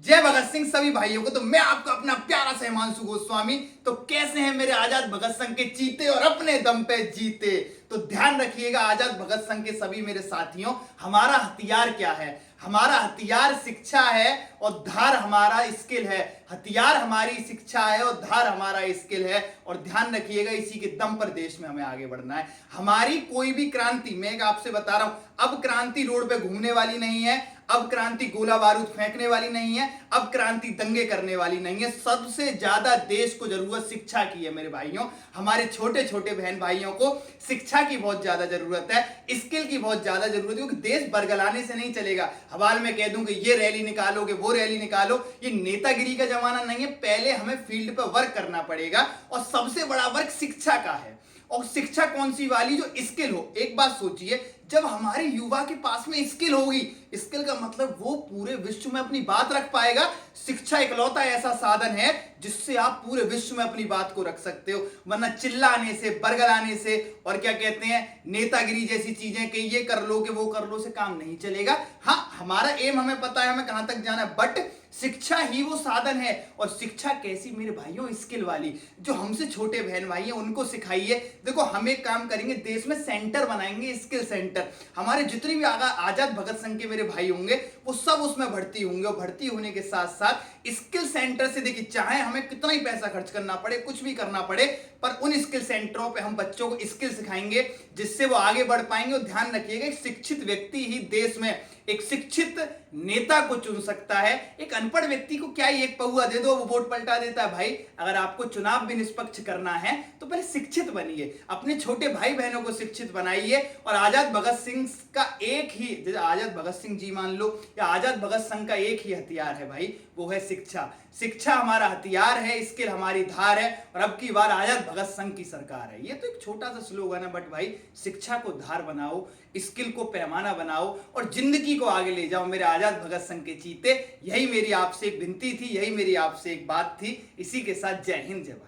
जय भगत सिंह सभी भाइयों को। तो मैं आपका अपना प्यारा सा हिमांशु गोस्वामी। तो कैसे हैं मेरे आजाद भगत संघ के चीते और अपने दम पे जीते। तो ध्यान रखिएगा आजाद भगत संघ के सभी मेरे साथियों, हमारा हथियार क्या है? हमारा हथियार शिक्षा है और धार हमारा स्किल है। हथियार हमारी शिक्षा है और धार हमारा स्किल है। और ध्यान रखिएगा इसी के दम पर देश में हमें आगे बढ़ना है। हमारी कोई भी क्रांति, मैं आपसे बता रहा हूं, अब क्रांति रोड पे घूमने वाली नहीं है। अब क्रांति गोला बारूद फेंकने वाली नहीं है। अब क्रांति दंगे करने वाली नहीं है। सबसे ज्यादा देश को जरूरत शिक्षा की है मेरे भाइयों। हमारे छोटे छोटे बहन भाइयों को शिक्षा की बहुत ज्यादा जरूरत है, स्किल की बहुत ज्यादा जरूरत है। क्योंकि देश बरगलाने से नहीं चलेगा। हवाल में कह दूं कि ये रैली निकालोगे, वो रैली निकालो, ये नेतागिरी का जमाना नहीं है। पहले हमें फील्ड पर वर्क करना पड़ेगा और सबसे बड़ा वर्क शिक्षा का है। और शिक्षा कौन सी वाली? जो स्किल हो। एक बात सोचिए, जब हमारे युवा के पास में स्किल होगी, स्किल का मतलब वो पूरे विश्व में अपनी बात रख पाएगा। शिक्षा इकलौता ऐसा साधन है जिससे आप पूरे विश्व में अपनी बात को रख सकते हो। वरना चिल्लाने से, बरगलाने से और क्या कहते हैं, नेतागिरी जैसी चीजें कि ये कर लो कि वो कर लो से काम नहीं चलेगा। हाँ, हमारा एम हमें पता है हमें कहां तक जाना है, बट शिक्षा ही वो साधन है। और शिक्षा कैसी मेरे भाइयों? स्किल वाली। जो हमसे छोटे बहन भाई हैं उनको सिखाइए। देखो, हम एक काम करेंगे, देश में सेंटर बनाएंगे, स्किल सेंटर। हमारे जितने भी आजाद भगत संघ के मेरे भाई होंगे वो सब उसमें भर्ती होंगे। और भर्ती होने के साथ साथ स्किल सेंटर से, देखिए, चाहे हमें कितना ही पैसा खर्च करना पड़े, कुछ भी करना पड़े, पर उन स्किल सेंटरों पे हम बच्चों को स्किल सिखाएंगे जिससे वो आगे बढ़ पाएंगे। और ध्यान रखिएगा, एक शिक्षित व्यक्ति ही देश में एक शिक्षित नेता को चुन सकता है। एक अनपढ़ व्यक्ति को क्या ही एक पहुआ दे दो वो वोट पलटा देता है। भाई, अगर आपको चुनाव भी निष्पक्ष करना है तो पहले शिक्षित बनिए, अपने छोटे भाई बहनों को शिक्षित बनाइए। और आजाद भगत सिंह का एक ही, जैसे आजाद भगत सिंह जी मान लो, या आजाद भगत संघ का एक ही हथियार है भाई, वो है शिक्षा। शिक्षा हमारा हथियार है, स्किल हमारी धार है। और अब की बार आजाद भगत संघ की सरकार है। ये तो एक छोटा सा स्लोगन है, बट भाई शिक्षा को धार बनाओ, स्किल को पैमाना बनाओ और जिंदगी को आगे ले जाओ मेरे आजाद भगत संघ के चीते। यही मेरी आपसे एक विनती थी, यही मेरी आपसे एक बात थी। इसी के साथ जय हिंद, जय भारत।